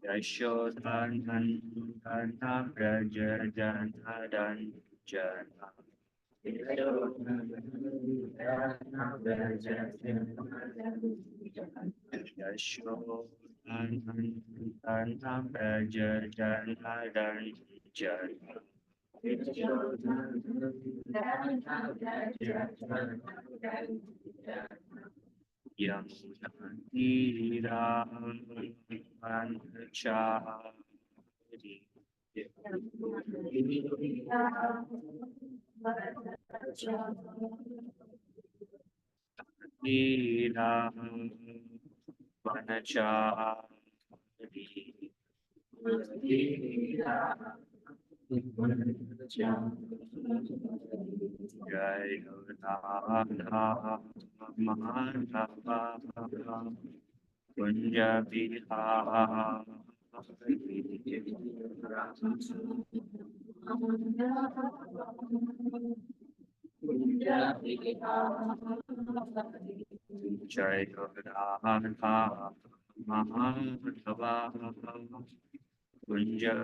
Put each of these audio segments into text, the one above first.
Yashodhan Braja Janhadan Jana Yashodhan Braja Janhadan Jana Yamunatira Manchari Tira Manchari Jai Radha Madhava Kunja Jai Radha Madhava Kunja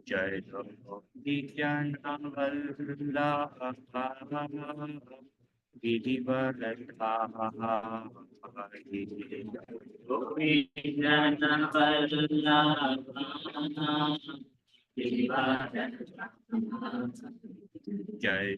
Jai Nityananda Jai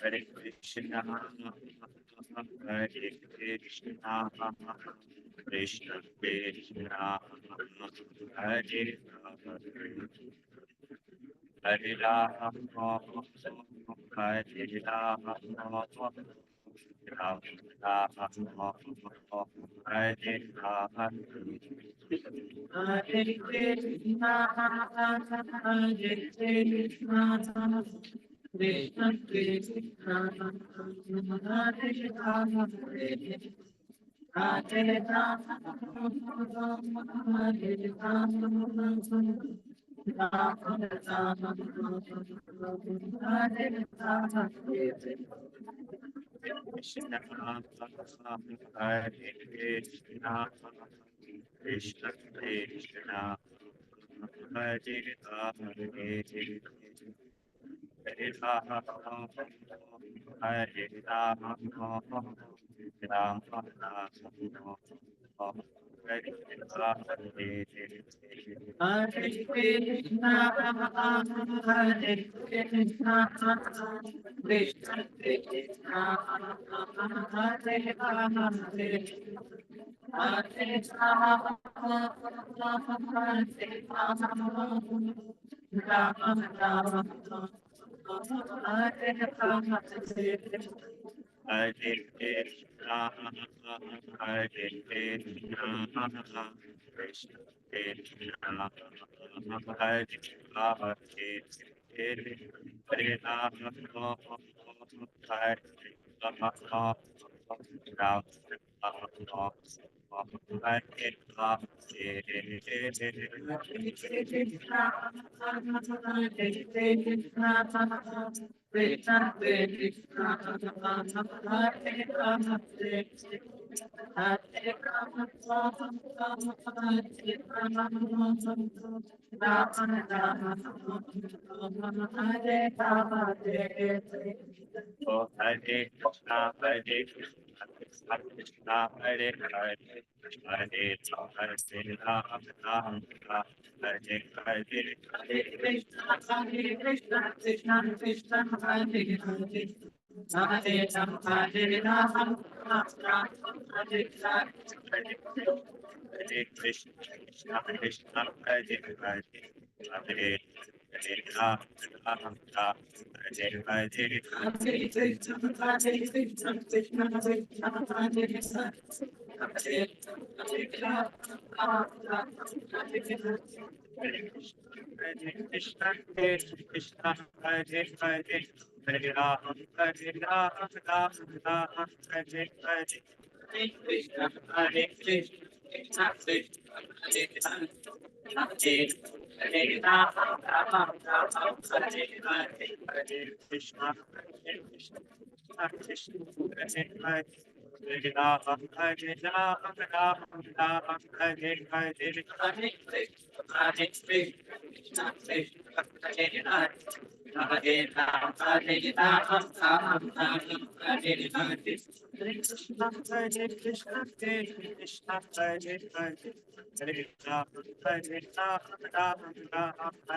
Hare Krishna, Hare Krishna, Krishna Krishna, Hare Hare Rama, Hare Rama, Ram Rama, Hare Rama. Hare Krishna, Hare Krishna, Krishna Krishna, Hare Rama, Hare Rama, Hare Rama, Krishna Hare Krishna, Krishna Krishna, Hare Hare, Hare Rama, Hare Rama, Rama Rama, Hare Krishna, Hare Krishna, Hare Krishna, Krishna Krishna, Hare Rama, Hare Rama, Hare Rama, Rama Rama, Hare Rama, Hare Krishna, Hare Krishna, Krishna Krishna, Hare Hare Hare Rama, Hare Rama, Ram Ram, Hare Rama, Oh, Hare Krishna, Hare Krishna, Krishna Krishna, Hare Hare, Hare Rama, Ram Ram, Hare Hare, Hare Krishna, Hare Krishna, Krishna Krishna, Hare Hare. Hare Ram, Hare Ram, Ram Ram, Hare Hare. Hare Krishna, Krishna Krishna, Hare Hare, Hare Rama, Ram Ram, Hare Hare. Hare Krishna, Hare Krishna, Krishna Krishna, Hare Hare. Hare Ram, Ram Ram, Hare Hare. Hare Krishna, Hare Krishna, Hare Hare, Hare Rama, Hare Rama, Rama Rama, Hare Hare. Hare Krishna, Hare Krishna, Krishna Krishna, Hare Hare. Hare Ram, Ram Ram, Hare Hare. Hare Krishna, Hare Krishna, Krishna Krishna, Hare Hare. Hare Rama, Hare Rama, Rama Rama, Hare Hare. Hare Krishna, Hare Krishna, Krishna Krishna, Hare Hare. Hare Ram, Hare Ram, Ram Ram,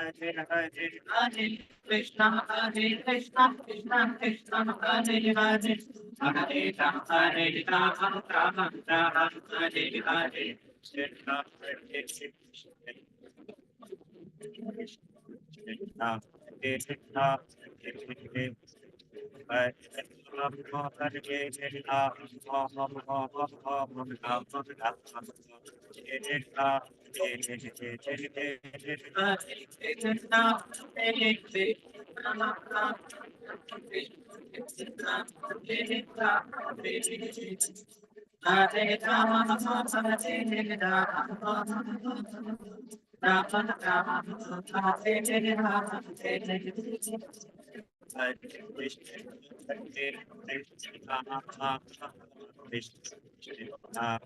Hare Hare. Hare Krishna, Hare Krishna, Krishna Hare Hare, Hare Rama, Hare Rama, Rama Rama, Hare Hare. Hare Krishna, Hare Krishna, Krishna Krishna, Hare Hare. Hare Ram, Hare Ram, Ram Ram, Hare Hare. Krishna, Hare Krishna, Krishna Hare Krishna, Hare Hare. Hare Rama, Hare Rama, Rama Rama, Hare Hare. Hare Krishna, Hare Krishna, Krishna Krishna, Hare Hare. Hare Rama, Hare Rama, Rama Rama, Hare Rama, Hare Krishna,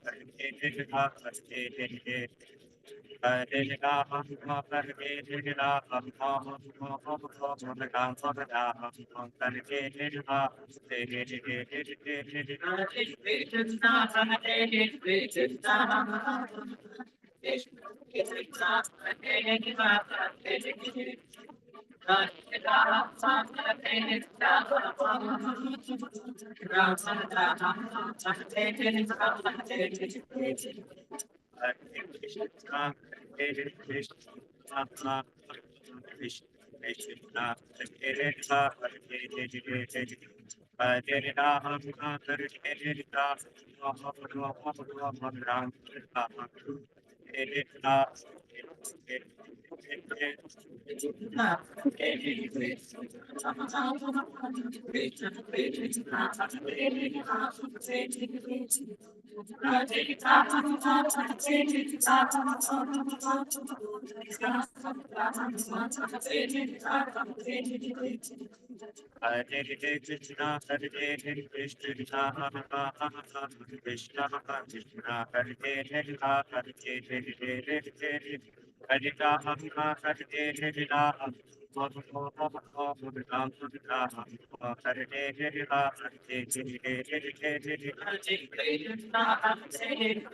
Hare Krishna, Krishna Krishna, Hare Hare. Hare Rama, Hare Rama, Rama Rama, Hare Hare. Hare Krishna, Hare Krishna, Krishna Krishna, Hare Rama, Hare Hare Krishna, Hare Krishna, Krishna Krishna, Hare Rama, Hare Rama, Hare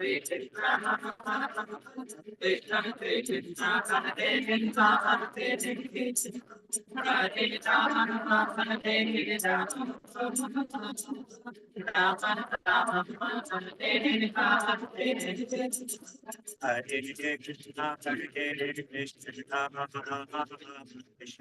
Rama, Rama Rama, Hare Hare Krishna, Hare Krishna, Krishna Krishna, Hare Rama, Hare Rama, Hare Rama, Hare Krishna, Hare Krishna, Krishna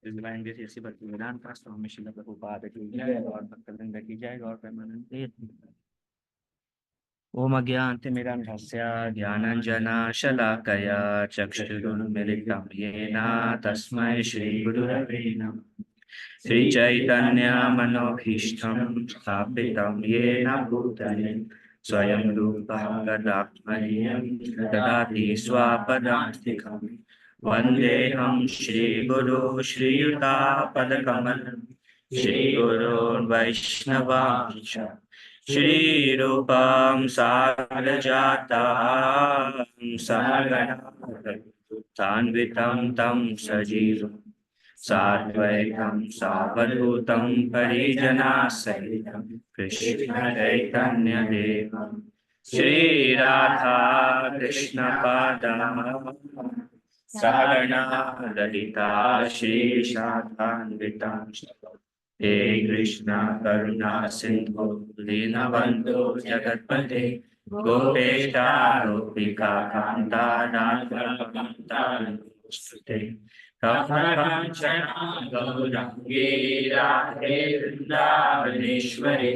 इस divine grace ऐसी भक्ति वेदांत का स्वामी श्रील प्रभुपाद की जय और भक्तवृंद की जय और प्रेमानंद। ओम अज्ञानतिमिरन्धस्य ज्ञानाञ्जनशलाकया चक्षुरुन्मिलितं येन तस्मै श्रीगुरुरवे नमः। श्रीचैतन्यमनोभीष्टं स्थापितं येन भूतले स्वयं रूपः कदात्मनीयं ददाति स्वापदान्तिकम्। वन्देऽहं श्रीगुरो श्रीयुतापदकमलं श्रीगुरोन् वैष्णवांश्च श्रीरूपं साग्रजातं सहगणा सान्वितं तं सजीवं साद्वैतं सावधूतं परिजनासहितं कृष्णचैतन्यदेवं Shri Radha कृष्णपादान् Sagana Lalita Shri Shadhanvita He Krishna Karuna Sindhu Dinabandhu Jagatpate Gopesha Gopika Kanta Radha Kanta Sute Kaprakanchana Gaurangi Radhe Vrindavaneshwari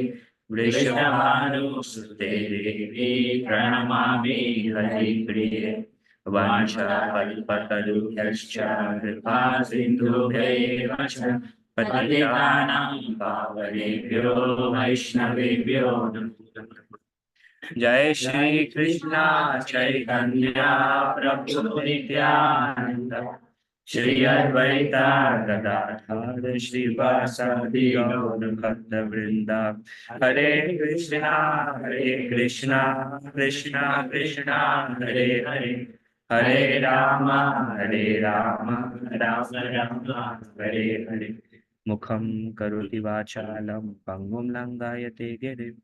Vrishabhanu Sute Devi Pranamami Hari Priye Vanchakalpatarubhyascha Kripa Sindhubhaiva cha Patitanam Pavanebhyo Vaishnavebhyo Namo Namaha. Jai Shri Krishna Chaitanya Prabhu Nityananda Shri Advaita Gadadhar Shri Vasadi Gaur Bhakta Vrinda Hare Krishna Krishna Krishna Hare Hare Hare Rama Rama Rama Hare Hare Mukham Karoti Vachalam Pangum Langayate Girim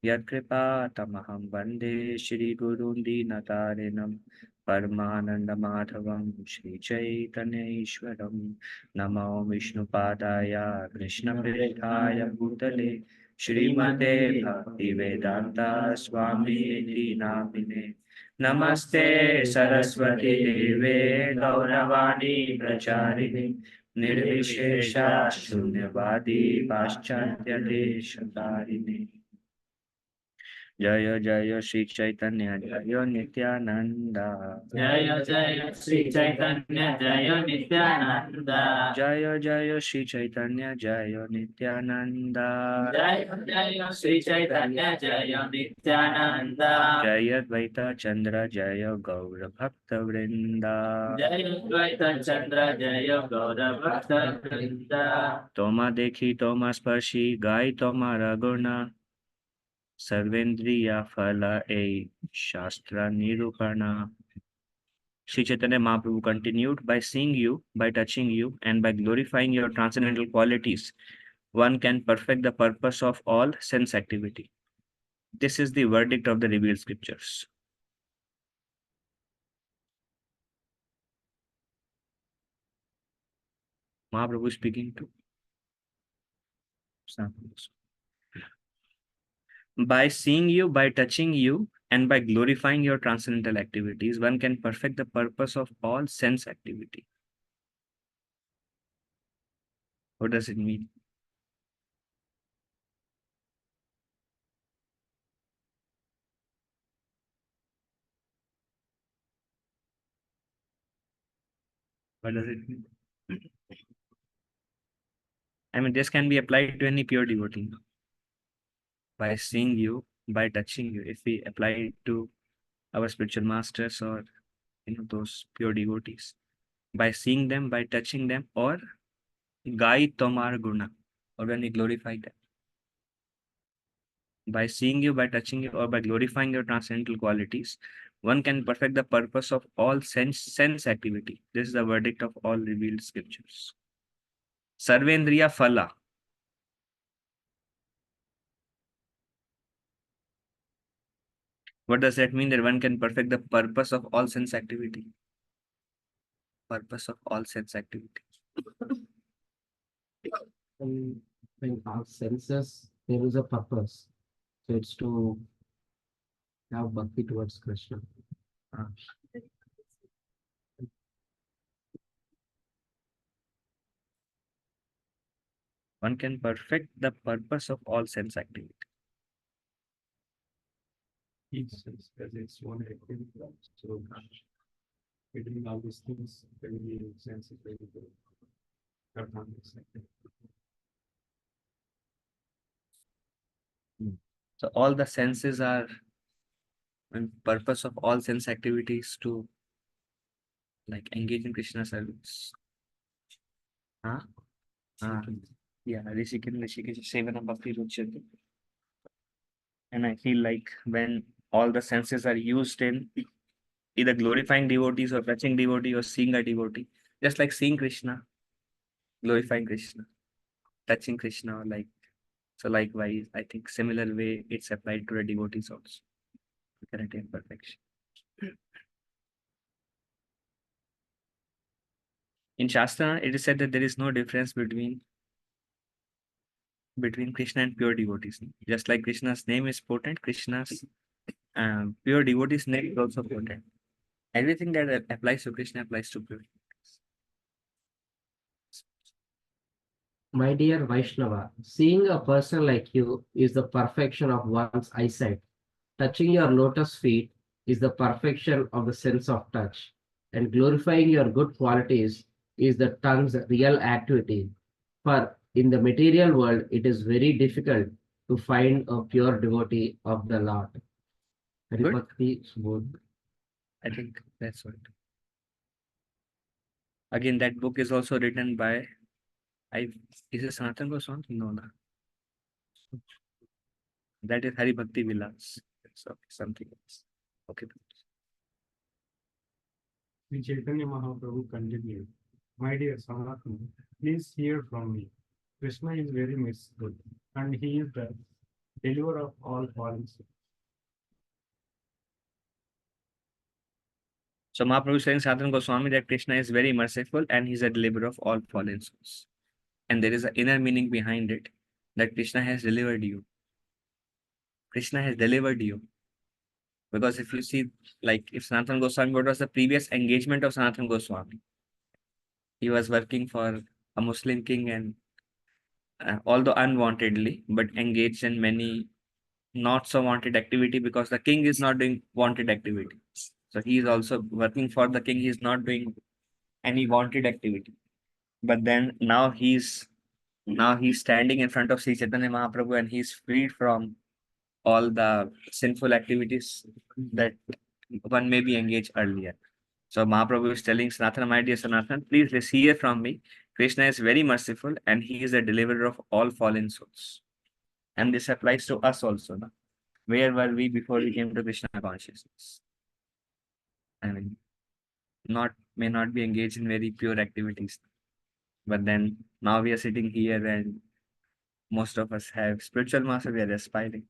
Yatkripātamaham Vande Shri Gurun Dinatarinam Paramanandamamadhavam Shri Chaitanya Ishwaram Namo Vishnupadaya Krishna Prithaya Bhutale Shrimate Bhakti Vedanta Swami Iti Namine Namaste Saraswati Deve Gauravani Pracharine Nirvishesha Shunyavadi Paschatya Deshatarine Jaya Jaya Sri Chaitanya Jaya Nityananda Jaya Jaya Sri Chaitanya Jaya Nityananda. Jaya Jaya Sri Chaitanya Jaya Nityananda Jaya Jaya Sri Chaitanya Jaya Nityananda. Jaya Dvaita Chandra Jaya Gaura Bhakta Vrinda Jaya Dvaita Chandra Jaya Gaura Bhakta Vrinda. Toma Dekhi Toma Sparshi Gai Toma Raguna Sarvendriya Phala E Shastra Nirupana. Sri Chaitanya Mahaprabhu continued, by seeing you, by touching you, and by glorifying your transcendental qualities, one can perfect the purpose of all sense activity. This is the verdict of the revealed scriptures. Mahaprabhu speaking to samples. By seeing you, by touching you, and by glorifying your transcendental activities, one can perfect the purpose of all sense activity. What does it mean? What does it mean? I mean, this can be applied to any pure devotee. By seeing you, by touching you, if we apply it to our spiritual masters or those pure devotees, by seeing them, by touching them, or gai tomar guna, or when we glorify them, by seeing you, by touching you, or by glorifying your transcendental qualities, one can perfect the purpose of all sense activity. This is the verdict of all revealed scriptures. Sarvendriya phala. What does that mean? That one can perfect the purpose of all sense activity. Purpose of all sense activity. In our senses, there is a purpose. So it's to have bhakti towards Krishna. Ah. One can perfect the purpose of all sense activity. Each sense has its own activity. So between all these things, there will be sense is very good. So all the senses are, and purpose of all sense activities to like engage in Krishna service. Huh? Yeah, Rishikesh Sevana Bhakti Ruchyate. And I feel like when all the senses are used in either glorifying devotees or touching devotee or seeing a devotee, just like seeing Krishna, glorifying Krishna, touching Krishna, like so likewise, I think similar way it's applied to the devotees also. You can attain perfection. In Shastra, it is said that there is no difference between Krishna and pure devotees. Just like Krishna's name is potent, Krishna's pure devotees' name is also potent. Everything that applies to Krishna applies to pure. My dear Vaishnava, seeing a person like you is the perfection of one's eyesight. Touching your lotus feet is the perfection of the sense of touch. And glorifying your good qualities is the tongue's real activity. For in the material world, it is very difficult to find a pure devotee of the Lord. Good. Haribhakti Subodh. I think that's what. Again, that book is also written by is it Sanatan Goswami? No, no. That is Hari Bhakti Vilas. So something else. Okay. Sri Chaitanya Mahaprabhu continued, my dear Sanatana, please hear from me. Krishna is very merciful, and he is the deliverer of all fallen souls. So Mahaprabhu is saying Sanatan Goswami that Krishna is very merciful and he's a deliverer of all fallen souls. And there is an inner meaning behind it that Krishna has delivered you. Krishna has delivered you. Because if you see, like if Sanatan Goswami, what was the previous engagement of Sanatan Goswami? He was working for a Muslim king and although unwantedly, but engaged in many not so wanted activity because the king is not doing wanted activity. So he is also working for the king. He is not doing any wanted activity. But then now he's standing in front of Sri Chaitanya Mahaprabhu and he's freed from all the sinful activities that one may be engaged earlier. So Mahaprabhu is telling Sanatana, my dear Sanatana, please let's hear from me. Krishna is very merciful and he is the deliverer of all fallen souls. And this applies to us also. No? Where were we before we came to Krishna consciousness? I mean, may not be engaged in very pure activities. But then now we are sitting here and most of us have spiritual master, we are aspiring.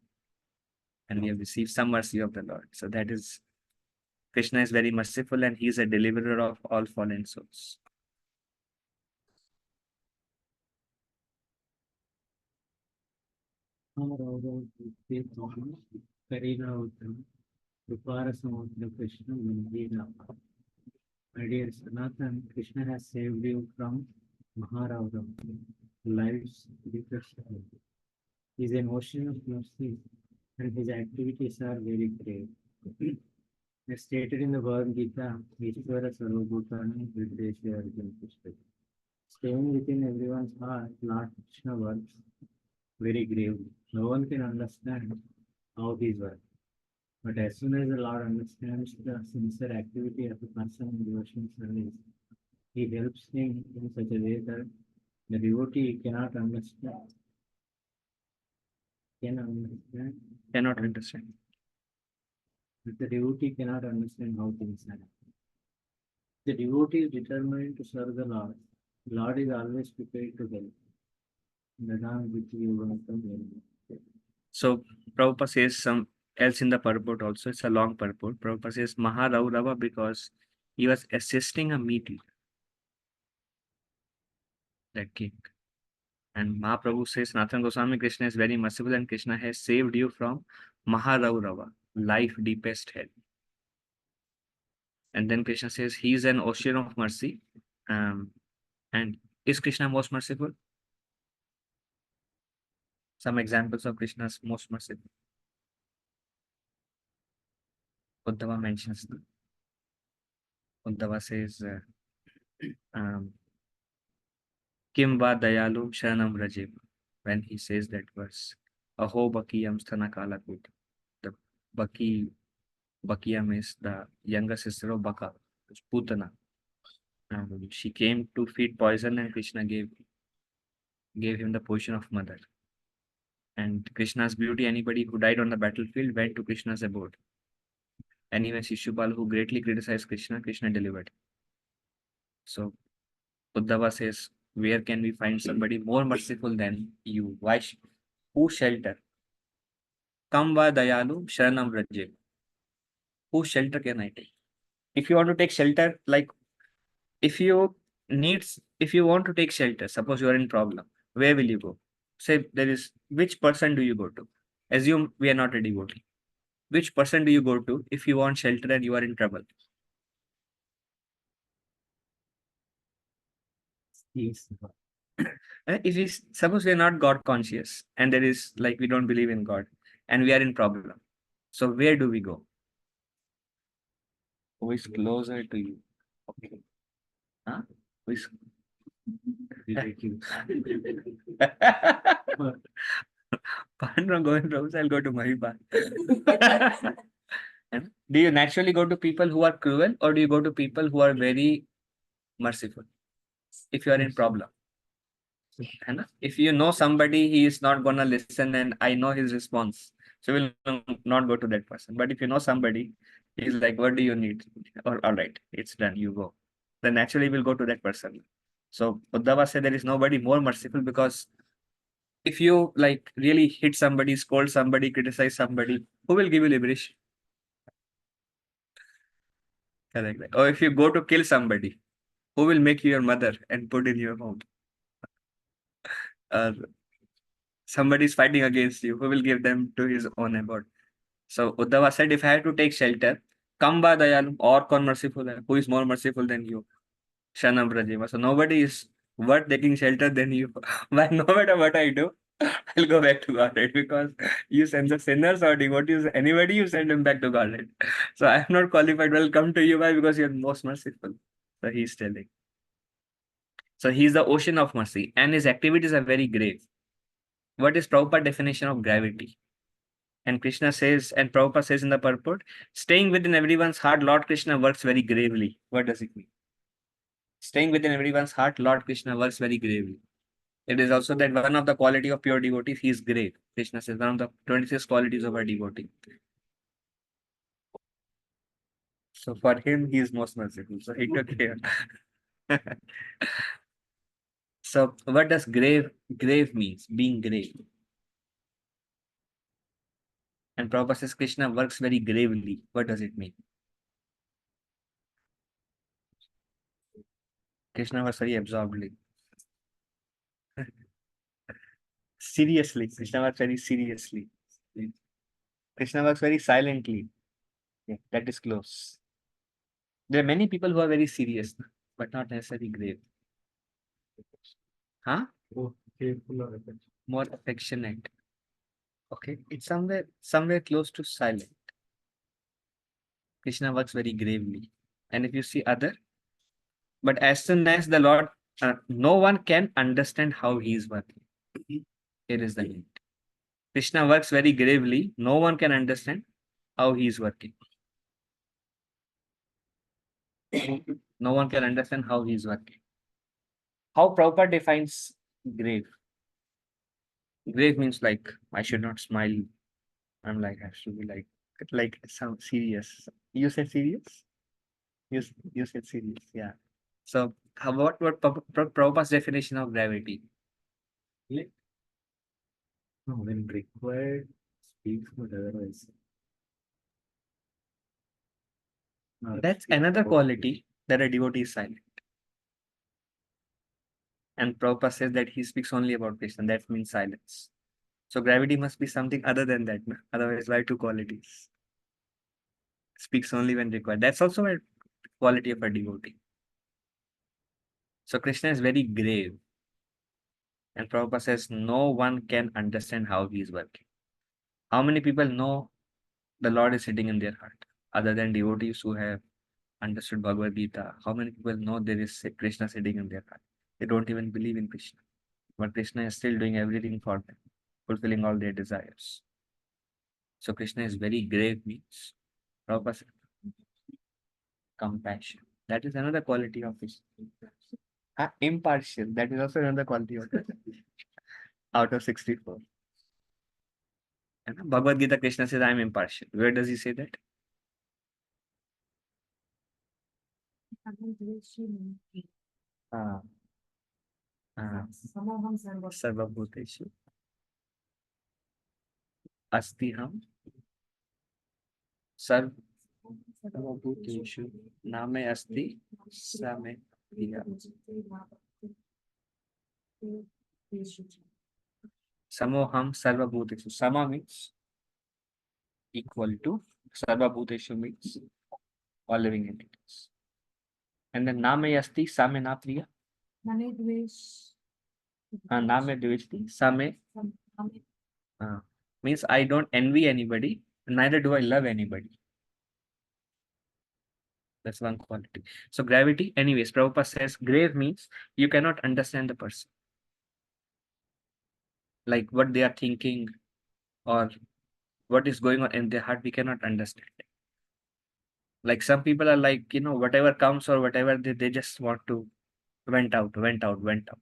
And we have received some mercy of the Lord. So that is Krishna is very merciful and he is a deliverer of all fallen souls. My dear Sanatan, Krishna has saved you from Maharauram, life's deepest hell. He is an ocean of mercy, and his activities are very great. As stated in the Bhagavad Gita, Ishvara Sarvabhutani Viddesha Arjuna Pushpa. Staying within everyone's heart, Lord Krishna works very gravely. No one can understand how these work. But as soon as the Lord understands the sincere activity of a person in devotion service, he helps him in such a way that the devotee cannot understand. Cannot understand. But the devotee cannot understand how things are. The devotee is determined to serve the Lord. The Lord is always prepared to help. So Prabhupada says some else in the purport also. It's a long purport. Prabhupada says Maharaurava because he was assisting a meeting. That king. And Mahaprabhu says Nathan Goswami, Krishna is very merciful and Krishna has saved you from Maharaurava, life deepest hell. And then Krishna says he is an ocean of mercy. And is Krishna most merciful? Some examples of Krishna's most merciful. Uddhava mentions them. Uddhava says, Kim va dayalu sharanam rajim. When he says that verse, Aho bakiyam sthana kala kuti. The Bakiyam is the younger sister of Baka, Putana. And she came to feed poison and Krishna gave him the position of mother. And Krishna's beauty, anybody who died on the battlefield went to Krishna's abode. And even Shishupal, who greatly criticized Krishna, Krishna delivered. So Uddhava says, where can we find somebody more merciful than you? Who shelter? Kamva dayalu sharanam rajim. Whose shelter can I take? If you want to take shelter, like if you needs, if you want to take shelter, suppose you are in problem, where will you go? Say there is, which person do you go to? Assume we are not a devotee. Which person do you go to if you want shelter and you are in trouble? Yes. If we suppose we are not God conscious and there is like we don't believe in God and we are in problem, so where do we go? Who is closer to you? Okay. Huh? Who is Relative. apart from going to house, I'll go to Mahipal. And do you naturally go to people who are cruel or do you go to people who are very merciful if you are in problem? है ना? If you know somebody, he is not gonna listen and I know his response. So will not go to that person. But if you know somebody, he's like, what do you need? Or all right, it's done, you go. Then naturally we'll go to that person. So Uddhava said there is nobody more merciful because if you like really hit somebody, scold somebody, criticize somebody, who will give you liberation? Correct. Or if you go to kill somebody, who will make you your mother and put in your home? Or somebody is fighting against you, who will give them to his own abode? So Uddhava said, if I have to take shelter, Kamba Dayalu, or Kon merciful, who is more merciful than you? Shanam Rajima. So nobody is worth taking shelter than you. But no matter what I do, I'll go back to Godhead because you send the sinners or devotees, anybody, you send him back to Godhead. So I am not qualified. Well, come to you. Why? Because you are most merciful. So he's telling. So he is the ocean of mercy and his activities are very grave. What is proper definition of gravity? And Krishna says, and Prabhupada says in the purport, staying within everyone's heart, Lord Krishna works very gravely. What does it mean? Staying within everyone's heart, Lord Krishna works very gravely. It is also that one of the quality of pure devotees, he is grave. Krishna says one of the 26 qualities of a devotee. So for him, he is most merciful. So he took care. So what does grave means? Being grave. And Prabhupada says Krishna works very gravely. What does it mean? Krishna works very absorbedly. Seriously. Krishna works very seriously. Krishna works very silently. Yeah, that is close. There are many people who are very serious, but not necessarily grave. Huh? Oh, careful or affection. More affectionate. Okay. It's somewhere close to silent. Krishna works very gravely. And if you see other, but as soon as the Lord, no one can understand how he is working. Here is the hint. Krishna works very gravely. No one can understand how he is working. No one can understand how he is working. How Prabhupada defines grave? Grave means like I should not smile. I'm like I should be like sound serious. You said serious? You said serious, yeah. So how what Prabhupada's definition of gravity? No, when required, speaks, but otherwise. That's another quality that a devotee is silent. And Prabhupada says that he speaks only about Krishna. That means silence. So gravity must be something other than that. No? Otherwise, why two qualities? Speaks only when required. That's also a quality of a devotee. So Krishna is very grave. And Prabhupada says no one can understand how he is working. How many people know the Lord is sitting in their heart? Other than devotees who have understood Bhagavad Gita, how many people know there is Krishna sitting in their heart? They don't even believe in Krishna. But Krishna is still doing everything for them, fulfilling all their desires. So Krishna is very grave means Prabhupada said, compassion. That is another quality of Krishna. Impartial. That is also another quality of Krishna. Out of 64. And Bhagavad Gita, Krishna says, I am impartial. Where does he say that? Ah, ah, Sarvabhuteshu. Asti ham. Sarvabhuteshu. Name asti. Same. Yeah. Samoham Sarvabhuteshu. Sama means equal to. Sarvabhuteshu means all living entities. And then Name Asti, Same Na Priya. Name Dveshti, Same. Means I don't envy anybody, neither do I love anybody. That's one quality. So gravity, anyways, Prabhupada says grave means you cannot understand the person. Like what they are thinking or what is going on in their heart, we cannot understand. Like some people are like, whatever comes or whatever they just want to went out, went out, went out.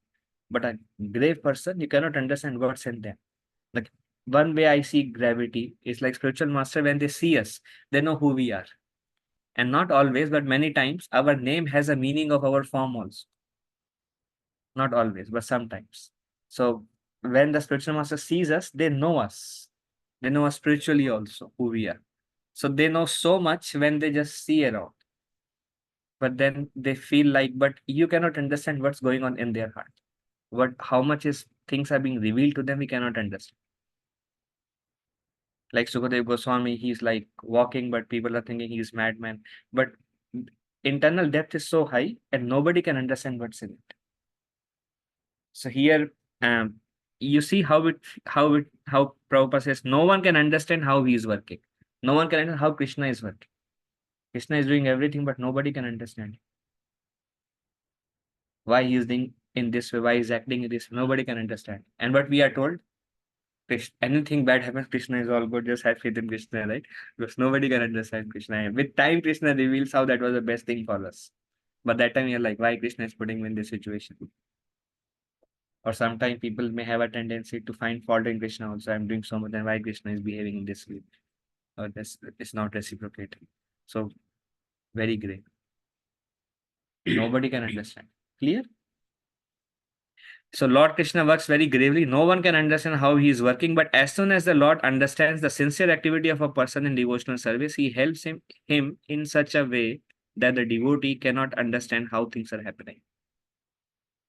But a grave person, you cannot understand what's in them. Like one way I see gravity is like spiritual master, when they see us, they know who we are. And not always, but many times our name has a meaning of our form also. Not always, but sometimes. So when the spiritual master sees us, they know us. They know us spiritually also, who we are. So they know so much when they just see around. But then they feel like, but you cannot understand what's going on in their heart. How much is things are being revealed to them, we cannot understand. Like Sukadev Goswami, he's like walking, but people are thinking he's madman. But internal depth is so high, and nobody can understand what's in it. So here, you see how Prabhupada says no one can understand how he is working. No one can understand how Krishna is working. Krishna is doing everything, but nobody can understand why he is doing in this way, why he is acting in this way. Nobody can understand. And what we are told, anything bad happens, Krishna is all good. Just have faith in Krishna, right? Because nobody can understand Krishna. With time, Krishna reveals how that was the best thing for us. But that time you're like, why Krishna is putting me in this situation? Or sometimes people may have a tendency to find fault in Krishna also. I'm doing so much, then why Krishna is behaving in this way? Or this is not reciprocating. So very great. Nobody can understand. Clear? So Lord Krishna works very gravely. No one can understand how he is working, but as soon as the Lord understands the sincere activity of a person in devotional service, he helps him in such a way that the devotee cannot understand how things are happening.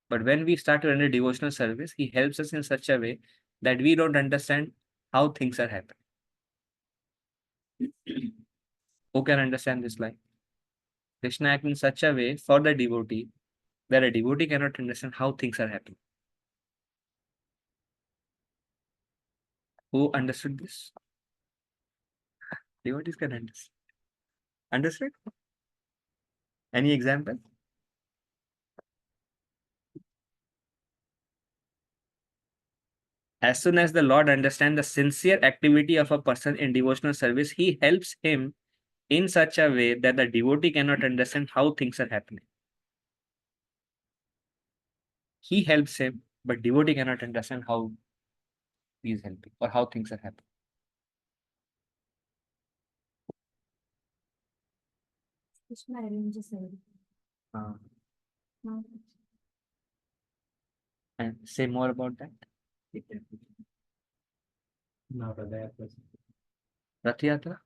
But when we start to render devotional service, he helps us in such a way that we don't understand how things are happening. Who can understand this line? Krishna acts in such a way for the devotee that a devotee cannot understand how things are happening. Who understood this? Devotees can understand. Understood? Any example? As soon as the Lord understands the sincere activity of a person in devotional service, he helps him in such a way that the devotee cannot understand how things are happening. He helps him, but devotee cannot understand how he is helping or how things are happening. Krishna arranges everything. And say more about that. Now the Rath Yatra.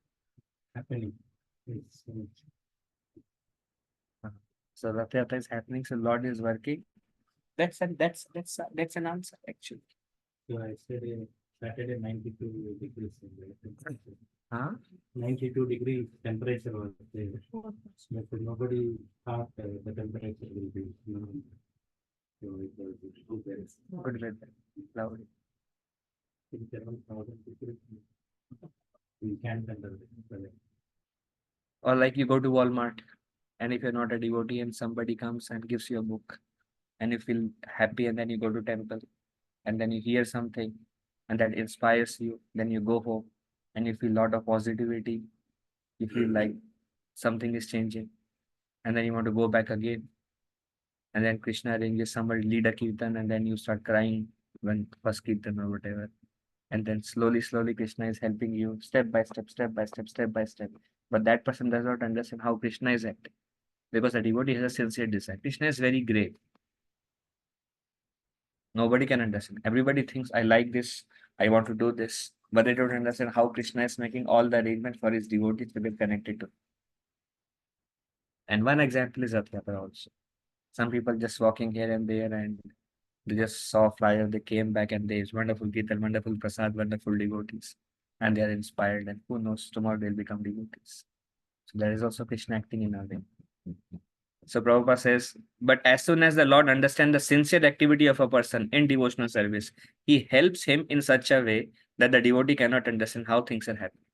happening. So Rath Yatra is happening. So Lord is working. That's an answer actually. So I said Saturday 92 degrees. Huh? 92 degrees temperature was there. But nobody thought the temperature will be normal. So it was good weather. Good weather. Cloudy. It's around 1,000 degrees. We can't handle it. Or like you go to Walmart, and if you're not a devotee and somebody comes and gives you a book, and you feel happy, and then you go to temple, and then you hear something, and that inspires you, then you go home, and you feel a lot of positivity. You feel like something is changing, and then you want to go back again. And then Krishna arranges somebody lead a kirtan, and then you start crying when first kirtan or whatever. And then slowly, slowly, Krishna is helping you step by step, step by step, step by step. But that person does not understand how Krishna is acting, because a devotee has a sincere desire. Krishna is very great. Nobody can understand. Everybody thinks, I like this, I want to do this, but they don't understand how Krishna is making all the arrangements for his devotees to get connected to. And one example is Rath Yatra also. Some people just walking here and there and they just saw flyer, they came back and there's wonderful Kirtan, wonderful Prasad, wonderful devotees. And they are inspired and who knows, tomorrow they'll become devotees. So there is also Krishna acting in our way. So Prabhupada says, but as soon as the Lord understands the sincere activity of a person in devotional service, he helps him in such a way that the devotee cannot understand how things are happening.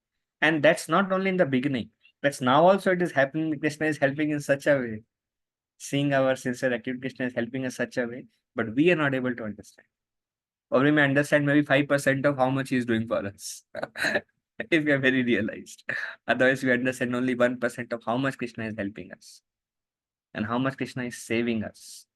And that's not only in the beginning, that's now also it is happening. Krishna is helping in such a way. Seeing our sincere activity, Krishna is helping us such a way, but we are not able to understand. Or we may understand maybe 5% of how much he is doing for us. If we are very realized. Otherwise, we understand only 1% of how much Krishna is helping us and how much Krishna is saving us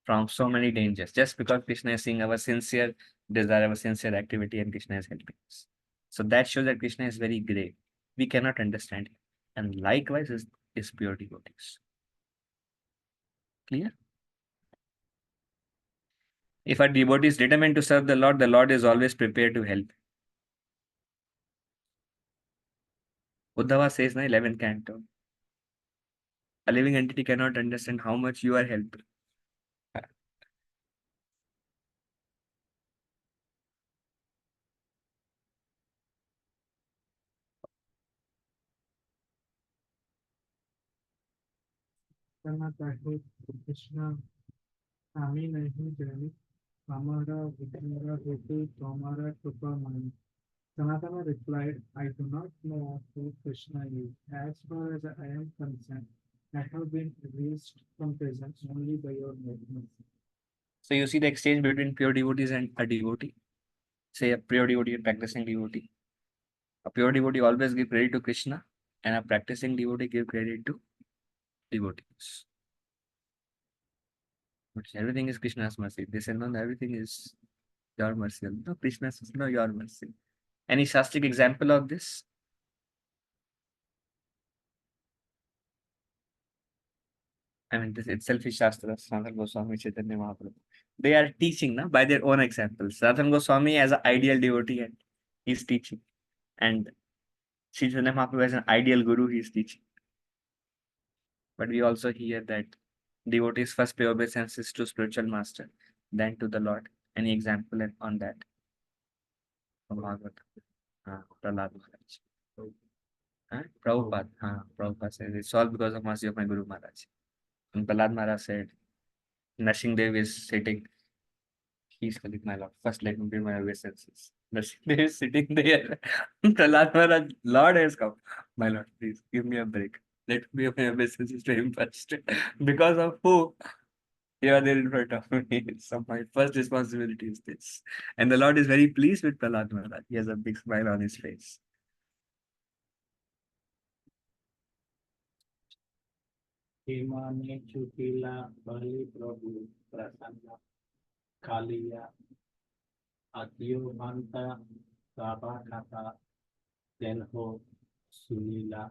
from so many dangers just because Krishna is seeing our sincere desire, our sincere activity, and Krishna is helping us. So that shows that Krishna is very great. We cannot understand him. And likewise is pure devotees. Clear? If a devotee is determined to serve the Lord is always prepared to help. Uddhava says in the 11th canto, a living entity cannot understand how much you are helping. करना चाहे कृष्णा हामी नहीं जाने हमारा विचारा हेतु तुम्हारा कृपा मानी. Sanatana replied, I do not know who Krishna is. As far as I am concerned, I have been released from prison only by your mercy. So you see the exchange between pure devotees and a devotee. Say a pure devotee and practicing devotee. A pure devotee always give credit to Krishna, and a practicing devotee give credit to devotees. But everything is Krishna's mercy. They say, no, everything is your mercy. No, Krishna says, no, your mercy. Any Shastric example of this? I mean, this itself is Shastra, Sanatana Goswami, Chaitanya Mahaprabhu. They are teaching na, by their own examples. Sanatana Goswami as an ideal devotee, and he's teaching. And Chaitanya Mahaprabhu as an ideal guru, he's teaching. But we also hear that devotees first pay obeisances to spiritual master, then to the Lord. Any example on that from Bhagavad? Prahlad Maharaj. Prabhupada. Prabhupada says it's all because of mercy of my Guru Maharaj. And Prahlad Maharaj said, Nrsimhadev is sitting. He's calling my Lord. First, let me be my obeisances. Nrsimhadev is sitting there. Prahlad Maharaj, Lord has come. My Lord, please give me a break. Let me be my obeisances to him first. Because of who? You are there in front of me. So my first responsibility is this. And the Lord is very pleased with Prahlad Maharaj. He has a big smile on his face. Himane Chukila Bali Prabhu Prasanna Kaliya Adyovanta Sabakata Denho Sunila.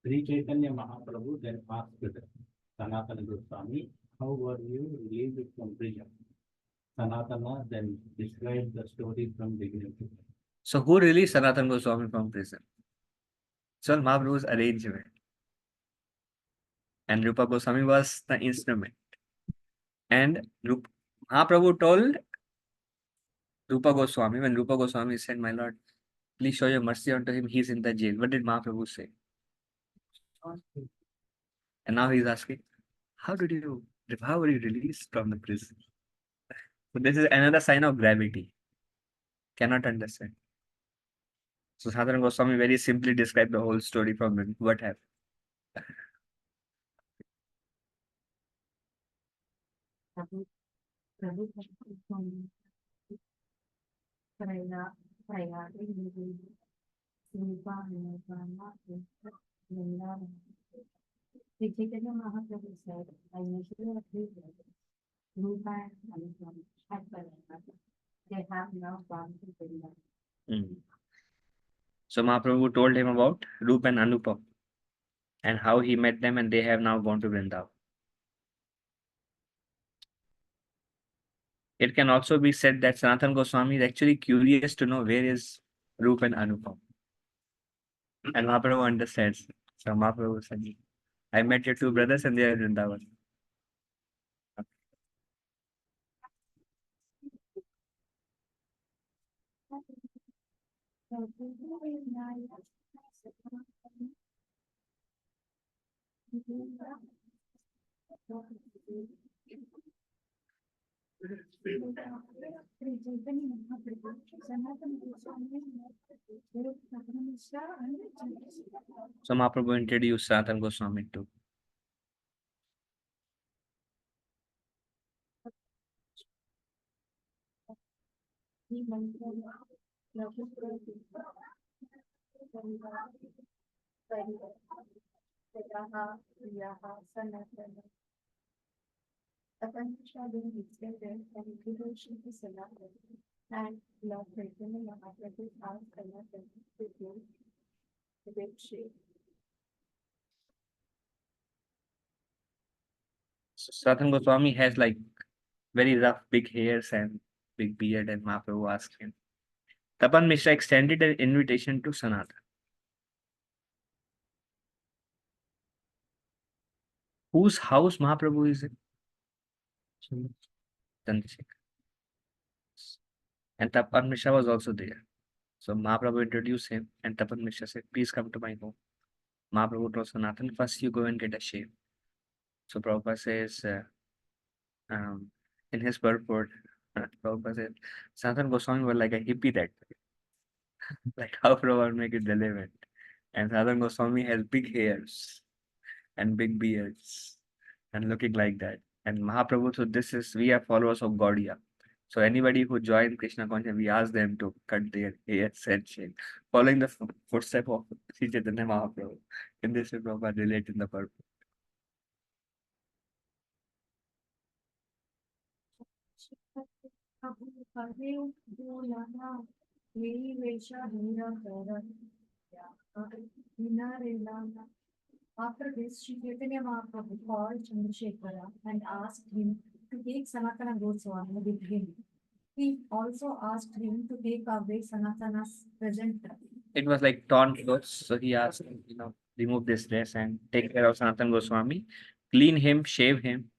Sri Chaitanya Mahaprabhu then asked Sanatana Goswami, how were you released from prison? Sanatana then described the story from beginning to end. So who released Sanatana Goswami from prison? So Mahaprabhu's arrangement. And Rupa Goswami was the instrument. And Mahaprabhu told Rupa Goswami, when Rupa Goswami said, my Lord, please show your mercy unto him, he's in the jail. What did Mahaprabhu say? And now he's asking, how were you released from the prison? So this is another sign of gravity. Cannot understand. So Sanatana Goswami very simply described the whole story from what happened. Prabhu, Prabhu from Praya, Silva, Nirvana, Vrindavan. Sri Chaitanya Mahaprabhu said, I measure of his Rupa and Anupam, they have now gone to Vrindavan. Mm. So Mahaprabhu told him about Rup and Anupam and how he met them and they have now gone to Vrindavan. It can also be said that Sanatana Goswami is actually curious to know where is Rup and Anupam. And Mahaprabhu understands. So Mahaprabhu said, I met your two brothers and they are in Vrindavan. So Mahaprabhu introduced Sanatana Goswami to. And Lord Chaitanya Mahaprabhu asked Sanatana to give the big shape. So Sanatana Goswami has like very rough big hairs and big beard, and Mahaprabhu asked him. Tapan Mishra extended an invitation to Sanatana. Whose house Mahaprabhu is in? Chandrasekhar. And Tapan Mishra was also there. So Mahaprabhu introduced him, and Tapan Mishra said, "Please come to my home." Mahaprabhu told Sanatana, "First you go and get a shave." So Prabhupada says, um, in his purport, Prabhupada said, Sanatana Goswami were like a hippie that way. Like how Prabhupada make it relevant. And Sanatana Goswami has big hairs and big beards and looking like that. And Mahaprabhu, so we are followers of Gaudiya. So anybody who joined Krishna consciousness, we ask them to cut their hairs and shave, following the footstep of Sri Chaitanya Mahaprabhu. In this way, Prabhupada relate in the purpose. After this, Sri Chaitanya Mahaprabhu called Chandrasekhara and asked him to take Sanatana Goswami with him. He also asked him to take away Sanatana's present. It was like torn clothes. So he asked him, remove this dress and take care of Sanatana Goswami, clean him, shave him,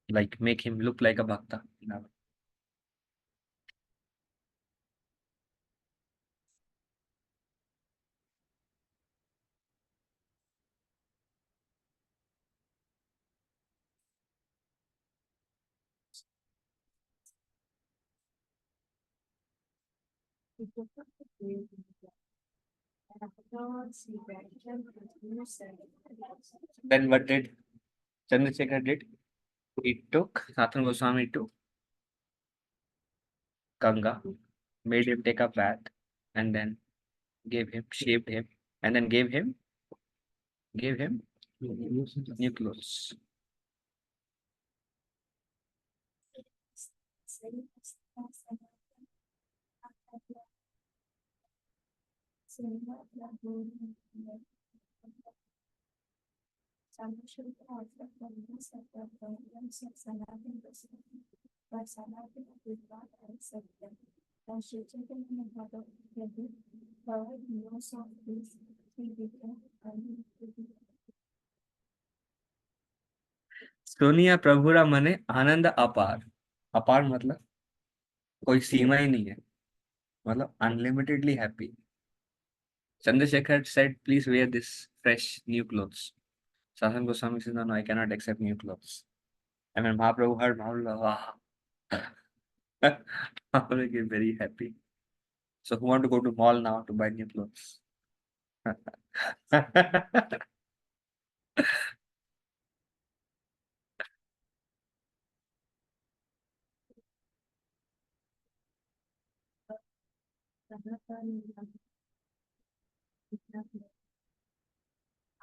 like make him look like a bhakta. He took up the grave and afterwards he began to new ceremonies. Then what did Chandrasekhar did? He took Sanatana Goswami to Ganga, made him take a bath, and then shaved him, and then gave him new clothes. But Sanatana did not accept them. And Sri Chaitanya Mahaprabhu heard news of this. He became angry. Sonia प्रभुरा मने आनंद अपार. अपार मतलब कोई सीमा ही नहीं है, मतलब unlimitedly happy. Chandrasekhar said, "Please wear this fresh new clothes." Sanatana Goswami said, "No, no, I cannot accept new clothes." And when Mahaprabhu heard, Mahaprabhu, wow. Mahaprabhu became very happy. So who want to go to mall now to buy new clothes?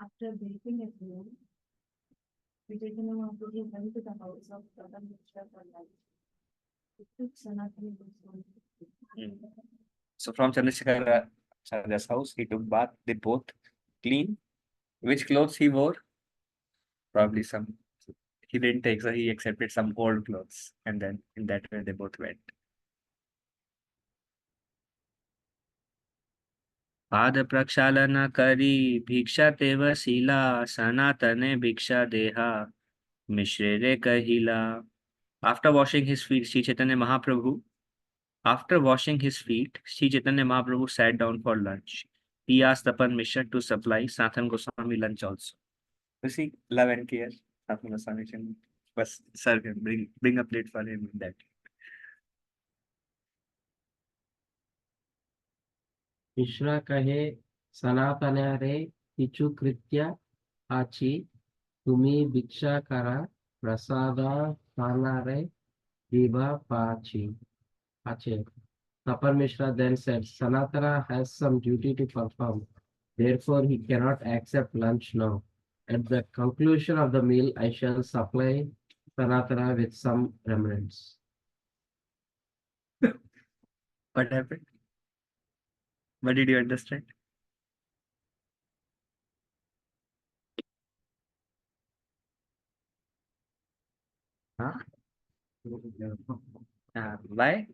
After breaking his rule, Chaitanya Mahaprabhu went to the house of Pradhan Mishra for lunch. He took Sanatana Goswami. So from Chandrasekhar Acharya's house, he took bath. They both clean. Which clothes he wore? Probably some. He didn't take, so he accepted some old clothes, and then in that way they both went. पाद प्रक्षालन करी भिक्षा तेव शीला सनातने भिक्षा देहा मिश्रे रे कहिला. After washing his feet, Sri Chaitanya Mahaprabhu After washing his feet, Sri Chaitanya Mahaprabhu sat down for lunch. He asked Tapan Mishra to supply Sanatan Goswami lunch also. You see, love and care. Sanatan Goswami can first serve him, bring a plate for him in that. Mishra कहे सनातन रे किचु कृत्य आची तुमी भिक्षा करा प्रसाद खाना रे दीवा पाची आचे. Tapan Mishra then said, Sanatana has some duty to perform. Therefore, he cannot accept lunch now. At the conclusion of the meal, I shall supply Sanatana with some remnants. What happened? What did you understand? Huh? Why?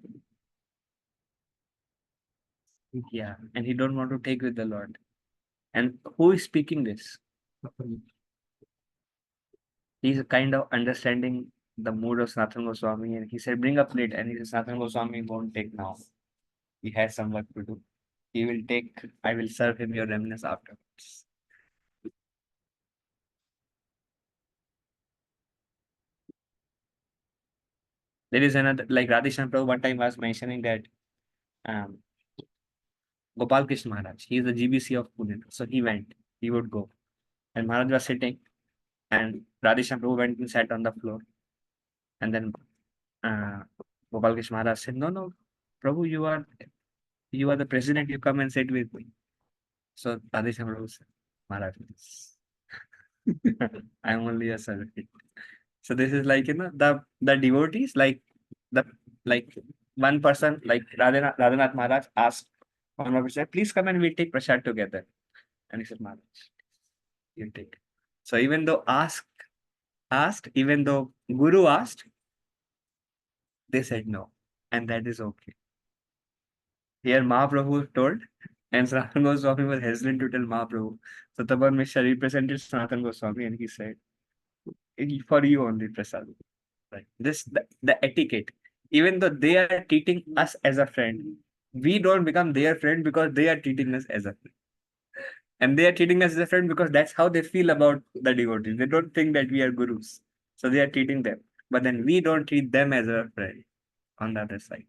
Yeah, and he don't want to take with the Lord. And who is speaking this? He's kind of understanding the mood of Sanatana Goswami, and he said, "Bring a plate." And he said, "Sanatana Goswami won't take now. He has some work to do. He will take. I will serve him your remnants afterwards." There is another, like Radhishan Prabhu one time was mentioning that um, Gopal Krishna Maharaj, he is the GBC of Pune. So he went, he would go. And Maharaj was sitting, and Radhishan Prabhu went and sat on the floor. And then uh, Gopal Krishna Maharaj said, "No, no, Prabhu, you are the president, you come and sit with me." So Radhishan Prabhu said, "Maharaj, I am only a servant." So this is like, the devotees, the like one person, like Radhanath Maharaj asked one of his, "Please come and we take prasad together." And he said, "Maharaj, you take." So even though asked, even though Guru asked, they said no. And that is okay. Here Mahaprabhu told, and Sanatana Goswami was hesitant to tell Mahaprabhu. So Tapan Mishra represented Sanatana Goswami and he said, "For you only, Prasad." Right. The etiquette. Even though they are treating us as a friend, we don't become their friend because they are treating us as a friend. And they are treating us as a friend because that's how they feel about the devotees. They don't think that we are gurus. So they are treating them. But then we don't treat them as a friend on the other side.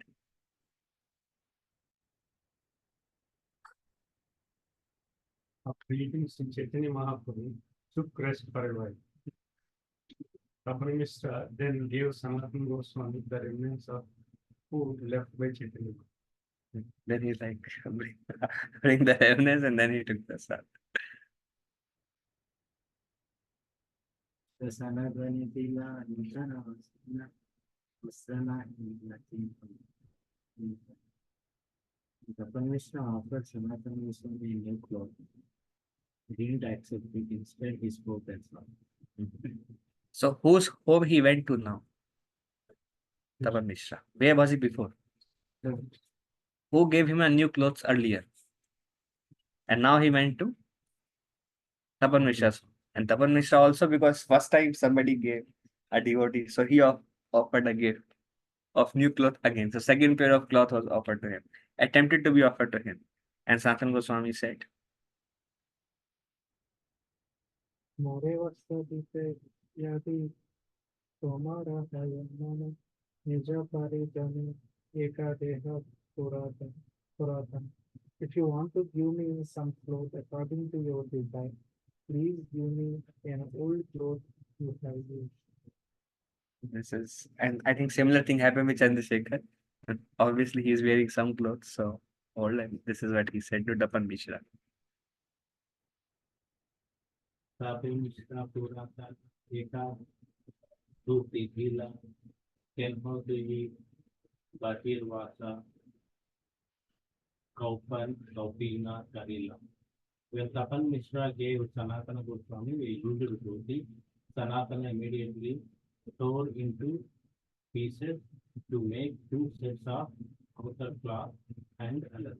After eating Sri Chaitanya Mahaprabhu took rest for a while. Tapan Mishra then gave Sanatana Goswami the remnants of food left by Chaitanya. Then he's like, bring the heaviness, and then he took the stuff. The Sanatana Tila Nishana Vasana nothing. Tapan Mishra offered Sanatana Goswami a new cloth. He didn't accept it. Instead, he spoke as well. So whose home he went to now? Tapan Mishra. Where was he before? Who gave him a new clothes earlier? And now he went to Tapan Mishra's home. And Tapan Mishra also, because first time somebody gave a devotee, so he offered a gift of new cloth again. So second pair of cloth was offered to him, attempted to be offered to him. And Sanatana Goswami said, More Varsadipe Yadi Tomara Hayamana Nija Parijani Eka Deha Puratan. If you want to give me some clothes according to your desire, please give me an old cloth you have used. this is, and I think similar thing happened with Chandrasekhar. But obviously, he is wearing some clothes, so old, and this is what he said to Tapan Mishra. Tapan Mishra Puratan Eka Ruti Hila Kenho Devi Batir Vasa Kaupan Kaupina Karila. When Tapan Mishra gave Sanatana Goswami a used dhoti, Sanatana immediately tore into pieces to make two sets of outer cloth and undercloth.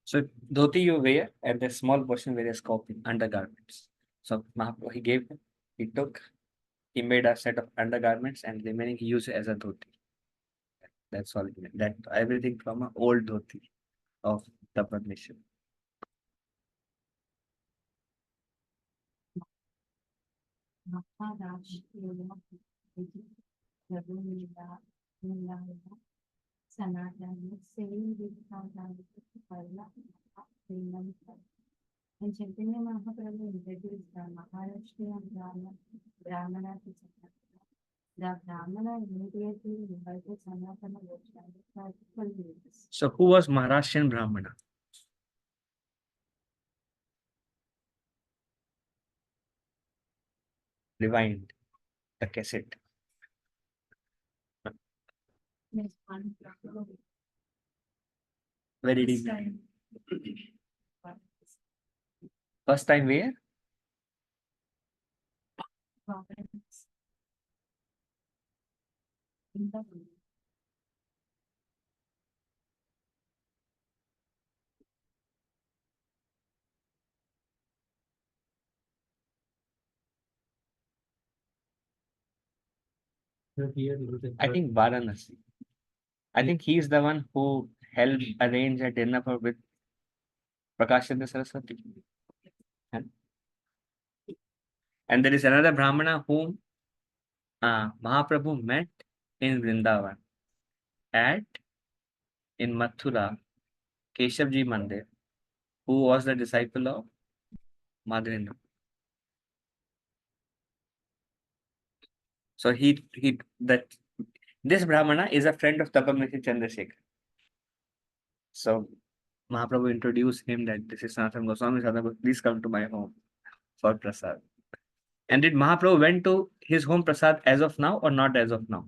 So dhoti you wear, and the small portion where is copy undergarments. So Mahaprabhu he gave him, he took, he made a set of undergarments, and remaining he used as a dhoti. That's all. That everything from an old dhoti of Tapan mission. Maharashtra, Raghuveera, Nilaya, Sanatana, same with Parla, and Chaitanya Mahaprabhu introduced the Maharashtrian Brahmana to Sanatana. The Brahmana immediately invited Sanatana Goswami for full years. So who was Maharashtrian Brahmana? Rewind the cassette. Yes, one Brahmana. Where did he? This time. First time where? Province. In the So here is the I third- think Varanasi. I think he is the one who helped arrange a dinner for with Prakash Chandra Saraswati. And there is another Brahmana whom Mahaprabhu met in Vrindavan at in Mathura, Keshavji Mandir, who was the disciple of Madhurendra. So this Brahmana is a friend of Tapamrishi Chandrasekhar. So Mahaprabhu introduced him that this is Sanatana Goswami, Sanatana, please come to my home for prasad. And did Mahaprabhu went to his home prasad as of now or not as of now?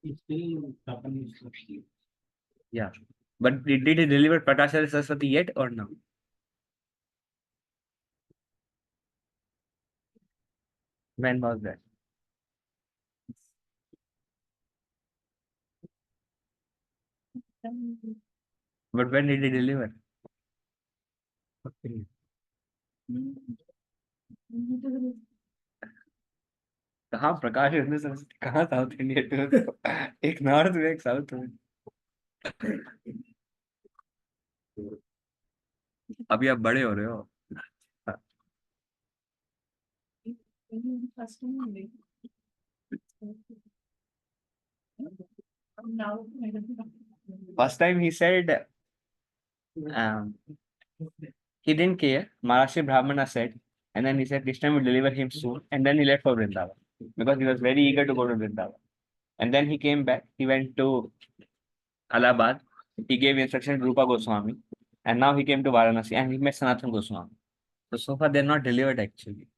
It's still Tapan mission. Yeah. But did he deliver Prakasha Saraswati yet or no? When was that? But when did he deliver? Okay. कहाँ प्रकाश चंद्र सरस्वती कहाँ south India tour एक north में एक south में अभी आप बड़े हो रहे हो First time he said um, he didn't care. Maharashtra Brahmana said, and then he said this time we'll deliver him soon, and then he left for Vrindavan because he was very eager to go to Vrindavan. And then he came back. He went to Allahabad. He gave instruction to Rupa Goswami, and now he came to Varanasi and he met Sanatana Goswami. So far they're not delivered actually,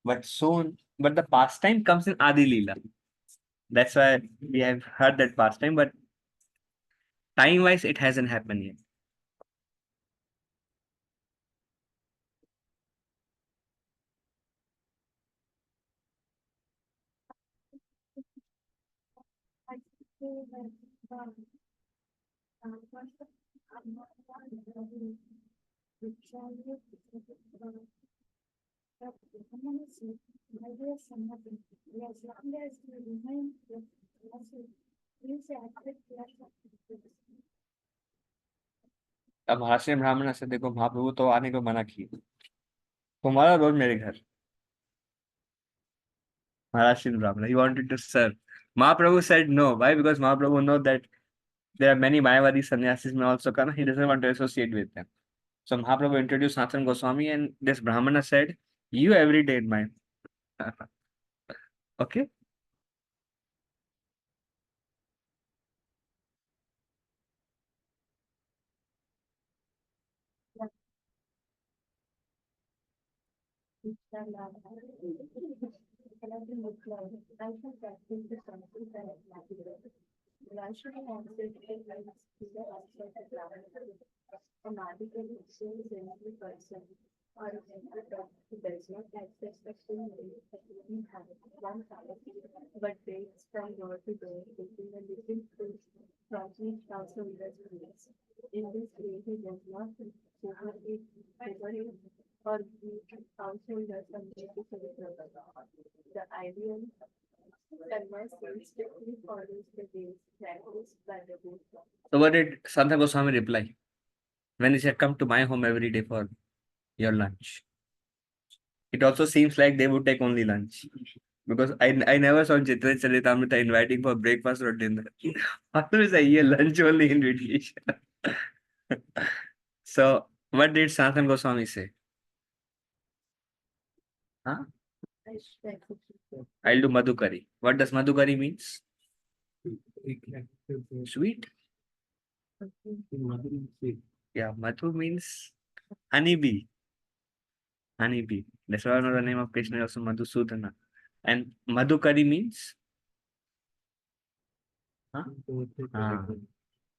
but soon. But the pastime comes in Adi Leela. That's why we have heard that pastime, but time-wise it hasn't happened yet. अब महाराष्ट्र ब्राह्मण से देखो महाप्रभु तो आने को मना किए तुम्हारा रोज मेरे घर Maharashtrian Brahmana. He wanted to serve. Mahaprabhu said no. Why? Because Mahaprabhu know that there are many Mayavadi sannyasis may also come. He doesn't want to associate with them. So Mahaprabhu introduced Sanatana Goswami and this Brahmana said, you every day in my okay. But based from door to door, taking a different food from each household residence. In this way, he does not overeat or be householders and make it the ideal So what did Santa Goswami reply when he said, "Come to my home every day for your lunch"? It also seems like they would take only lunch because I never saw Chitra Charitamrita inviting for breakfast or dinner. Always I hear lunch only invitation. So what did Sanatan Goswami say? Huh? I'll do madhukari. What does madhukari means? Sweet? Yeah, madhu means honeybee. Honeybee. That's why the name of Krishna is also Madhusudana. And madhukari means? Huh? Ah.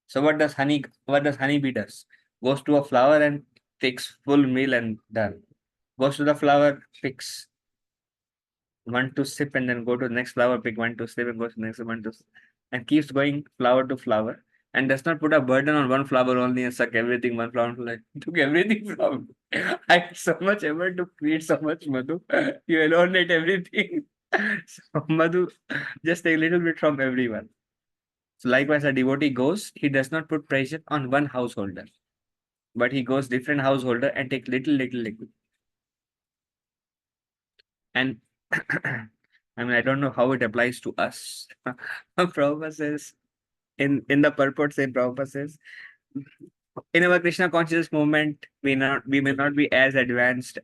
So what does honeybee does? Goes to a flower and takes full meal and done. Goes to the flower, picks one to sip and then go to the next flower, pick one to sip and goes to the next one to and keeps going flower to flower and does not put a burden on one flower only and suck everything one flower like took everything from I had so much effort to create so much madhu. You alone ate everything. So madhu just take a little bit from everyone. So likewise, a devotee goes, he does not put pressure on one householder, but he goes different householder and take little. And I mean, I don't know how it applies to us. Prabhupada says, in the purport, say Prabhupada says, in our Krishna consciousness movement, we may not be as advanced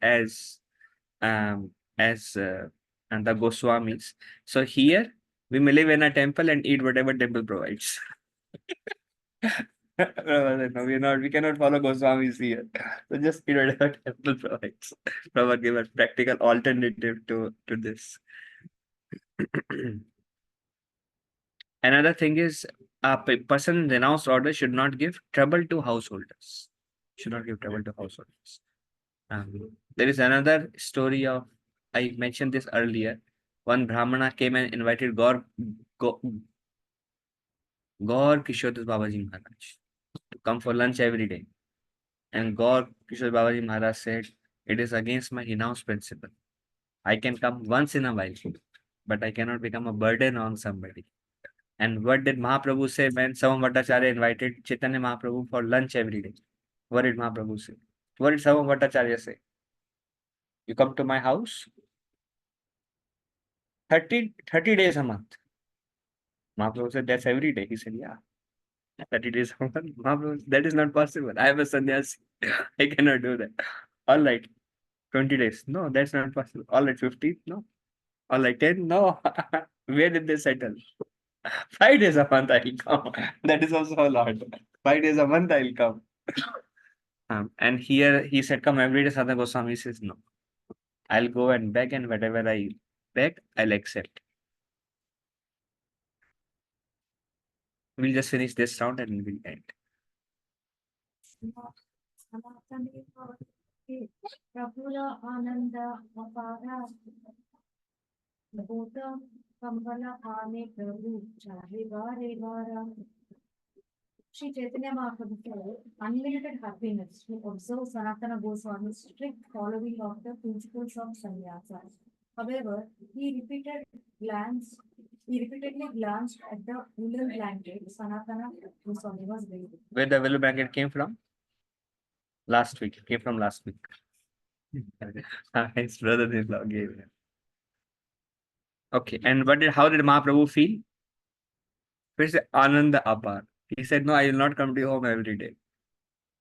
um as and the Goswamis. So here we may live in a temple and eat whatever temple provides. No, we cannot follow Goswamis here. So just eat whatever temple provides. Prabhupada give a practical alternative to this. Another thing is a person in renounced order should not give trouble to householders. Should not give trouble to householders. There is another story of I mentioned this earlier. One Brahmana came and invited Gaur Kishodas Babaji Maharaj to come for lunch every day. And Gaur Kishore Babaji Maharaj said, "It is against my renounced principle. I can come once in a while, but I cannot become a burden on somebody." And what did Mahaprabhu say when Sama Bhattacharya invited Chaitanya Mahaprabhu for lunch every day? What did Mahaprabhu say? What did Sama Bhattacharya say? You come to my house 30 days a month. Mahaprabhu said, "That's every day." He said, "Yeah, 30 days a month." Mahaprabhu, "That is not possible. I am a sannyasi. I cannot do that." All right, 20 days. No, that's not possible. All right, 50. No. All right, 10. No. Where did they settle? 5 days a month I'll come. That is also a lot. 5 days a month I'll come. And here he said, "Come every day." Sadhana Goswami says, "No. I'll go and beg, and whatever I beg, I'll accept." We'll just finish this round and we'll end. Prabhupada Ananda Apara Bhota Kambala Ane Prabhu Chahe Bare Bara. Sri Chaitanya Mahaprabhu said, unlimited happiness to observe Sanatana Goswami's strict following of the principles of sannyasa. However, he repeatedly glanced at the woolen blanket Sanatana Goswami was wearing. Where the willow blanket came from? Last week. Came from last week. His brother-in-law gave him. Okay, and how did Mahaprabhu feel? First, Ananda Apar. He said, "No, I will not come to your home every day."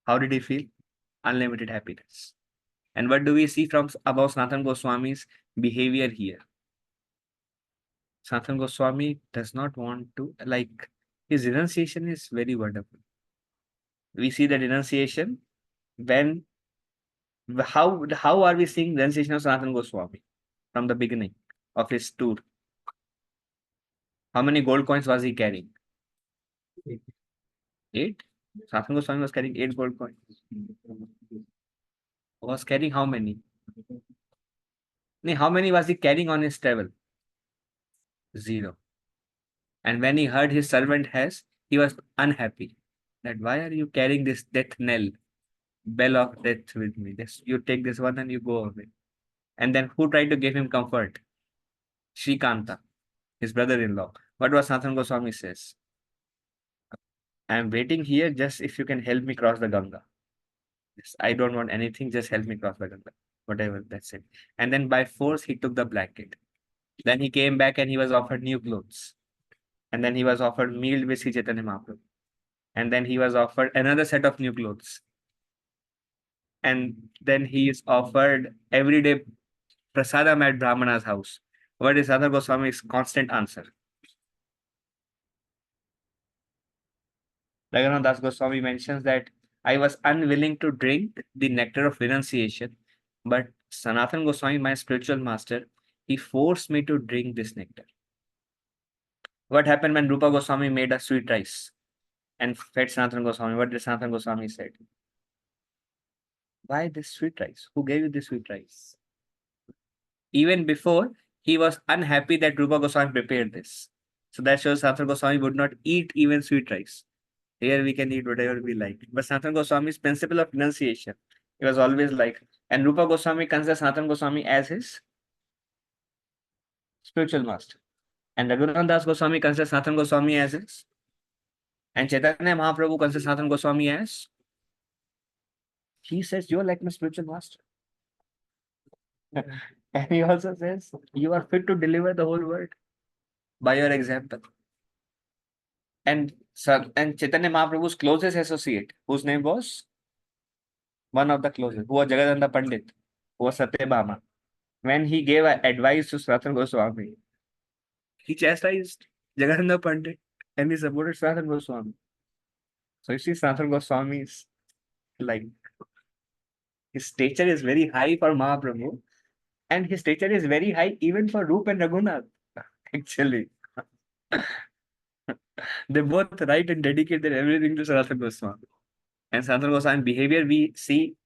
How did he feel? Unlimited happiness. And what do we see from about Sanatana Goswami's behavior here? Sanatana Goswami does not want to, like, his renunciation is very wonderful. We see that renunciation when, how are we seeing renunciation of Sanatana Goswami from the beginning of his tour? How many gold coins was he carrying? 8? Sanatana Goswami was carrying 8 gold coins. Was carrying how many? How many was he carrying on his travel? 0. And when he heard his servant has, he was unhappy. That why are you carrying this death knell, bell of death with me? You take this one and you go away. And then who tried to give him comfort? Shrikanta. his brother-in-law. What was Sanatana Goswami says? I am waiting here just if you can help me cross the Ganga. Yes, I don't want anything, just help me cross the Ganga. Whatever, that's it. And then by force, he took the blanket. Then he came back and he was offered new clothes. And then he was offered meal with Sri Chaitanya Mahaprabhu. And then he was offered another set of new clothes. And then he is offered every day prasadam at Brahmana's house. What is Sanatana Goswami's constant answer? Raghunath Das Goswami mentions that I was unwilling to drink the nectar of renunciation, but Sanatana Goswami, my spiritual master, he forced me to drink this nectar. What happened when Rupa Goswami made a sweet rice and fed Sanatana Goswami? What did Sanatana Goswami said? Why this sweet rice? Who gave you this sweet rice? Even before, he was unhappy that Rupa Goswami prepared this. So that shows Sanatana Goswami would not eat even sweet rice. Here we can eat whatever we like. But Sanatana Goswami's principle of renunciation, he was always like, and Rupa Goswami considers Sanatana Goswami as his spiritual master. And Raghunath Das Goswami considers Sanatana Goswami as his, and Chaitanya Mahaprabhu considers Sanatana Goswami as, he says, you're like my spiritual master. And he also says, you are fit to deliver the whole world by your example. And Chaitanya Mahaprabhu's closest associate, whose name was one of the closest, who was Jagadanda Pandit, who was Satyabhama. When he gave advice to Sanatana Goswami, he chastised Jagadanda Pandit and he supported Sanatana Goswami. So you see, Sanatana Goswami is like, his stature is very high for Mahaprabhu, and his stature is very high even for Rup and Raghunath. Actually, they both write and dedicate their everything to Sanatana Goswami. And Sanatana Goswami behavior we see,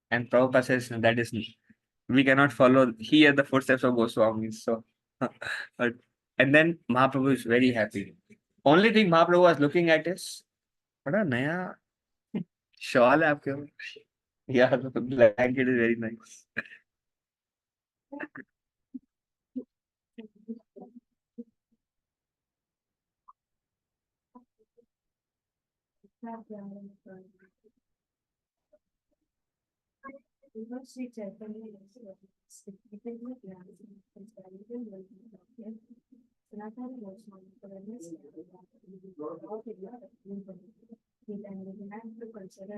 and Prabhupada says that is, we cannot follow here the footsteps of Goswami. So, but, and then Mahaprabhu is very happy. Only thing Mahaprabhu was looking at is, what a naya shawl hai aapke ऊपर. Yeah, the blanket is very nice. Shri Chaitanya significantly Sanatana Goswami to consider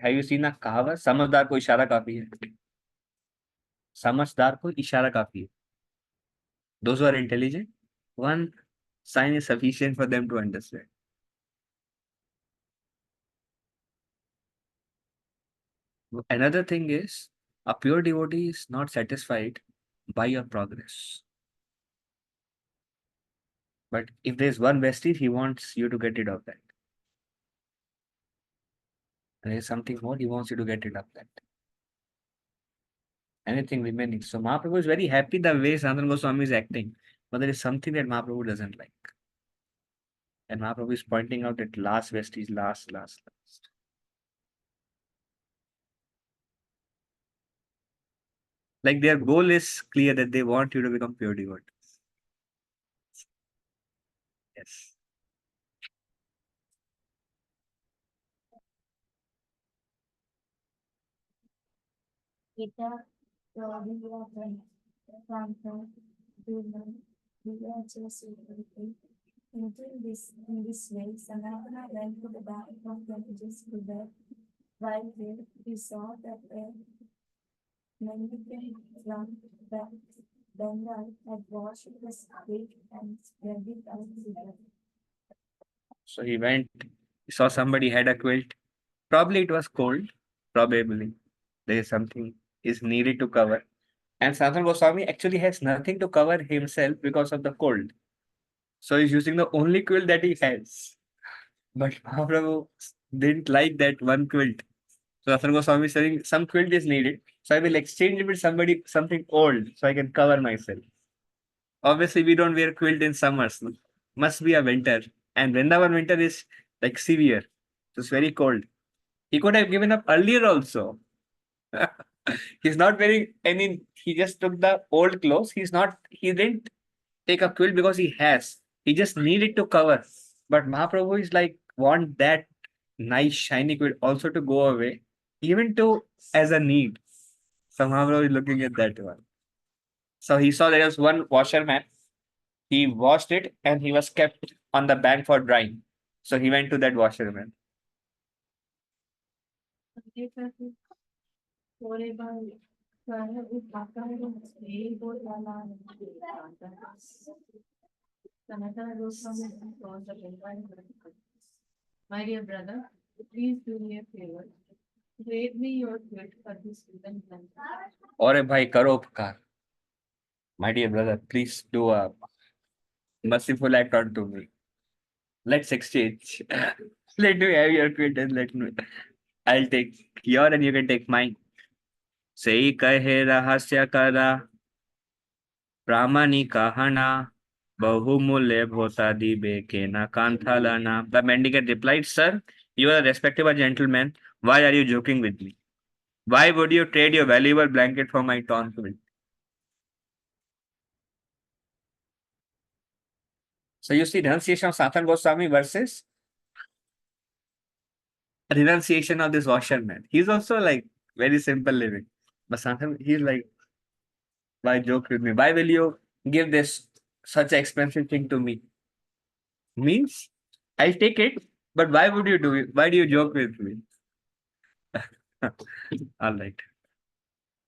Have you seen a कहावत, समझदार को इशारा काफी है. समझदार को इशारा काफी है. Those who are intelligent, one sign is sufficient for them to understand. Another thing is, a pure devotee is not satisfied by your progress. But if there's one vestige, he wants you to get rid of that. There is something more, he wants you to get rid of that. Anything remaining. So Mahaprabhu is very happy the way Sanatana Goswami is acting, but there is something that Mahaprabhu doesn't like. And Mahaprabhu is pointing out that last vestige, last. Like their goal is clear that they want you to become pure devotees. Yes. Gita, we are just in this way, Sanatana went to the back of Ganges River. While there, he saw that a mendicant from the Bengal had washed his feet and spread it out the river. So he went, he saw somebody had a quilt. Probably it was cold. Probably there is something is needed to cover. And Sanatana Goswami actually has nothing to cover himself because of the cold. So he's using the only quilt that he has. But Mahaprabhu didn't like that one quilt. So Sanatana Goswami is saying some quilt is needed. So I will exchange it with something old so I can cover myself. Obviously, we don't wear quilt in summers. Must be a winter. And Vrindavan winter is like severe. So it's very cold. He could have given up earlier also. He's not wearing any, he just took the old clothes. He didn't take a quilt because he has. He just needed to cover. But Mahaprabhu is like, want that nice shiny quilt also to go away, even to as a need. So Mahaprabhu is looking at that one. So he saw there was one washerman. He washed it and he was kept on the bank for drying. So he went to that washerman. My dear brother, please do me a favor. Grade me your quit for this wooden plank. Aure bhai karo upkar. My dear brother, please do a merciful act onto me. Let's exchange. Let me have your quit and let me. I'll take your and you can take mine. Sei kahe rahasya kara pramani kahana bahumulya bhota dibe kena kanthalana. The mendicant replied, Sir, you are a respectable gentleman. Why are you joking with me? Why would you trade your valuable blanket for my torn quilt? So you see renunciation of Sanatan Goswami versus renunciation of this washerman. He's also like very simple living. But Sanatan, he's like, why joke with me? Why will you give this such expensive thing to me? Means I'll take it, but why would you do it? Why do you joke with me? All right.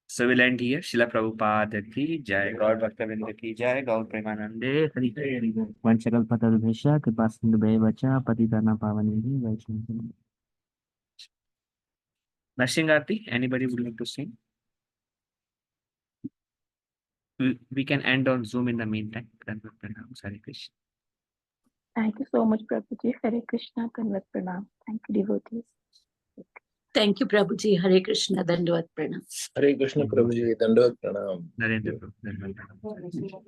So we'll end here. Srila Prabhupada ki jai. Gaur Bhaktavinda ki jai. Gaur Premanande. Hari Hari. Vanchakal Patadvesha. Kripasindu Bhavacha. Patitana Pavanehi. Vaishnava. Narsingarti, anybody would like to sing? We can end on Zoom in the meantime. Hare Krishna. Thank you so much, Prabhuji. Hare Krishna, Kanvat Pranam. Thank you, devotees. Thank you, Prabhuji. Hare Krishna, Dandavat Pranam. Hare Krishna Prabhuji, Dandavat Pranam. Narendra Prabhu.